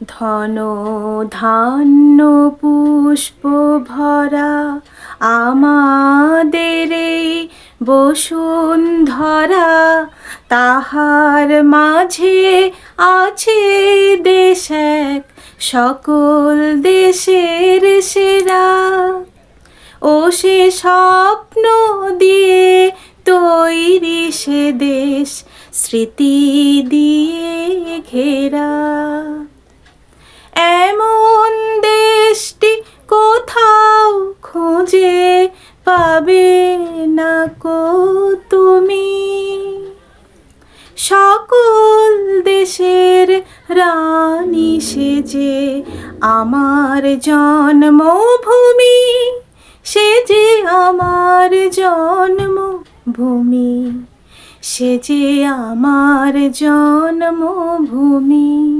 ধন ধান্য পুষ্প ভরা আমাদের এই বসুন্ধরা, তাহার মাঝে আছে দেশ এক সকল দেশের সেরা। ও সে স্বপ্ন দিয়ে তৈরি সে দেশ, স্মৃতি দিয়ে ঘেরা। এমন দেশটি কোথাও খুঁজে পাবে না কো তুমি। সকল দেশের রানী সেজে আমার জন্মভূমি, সে যে আমার জন্মভূমি, সে যে আমার জন্মভূমি।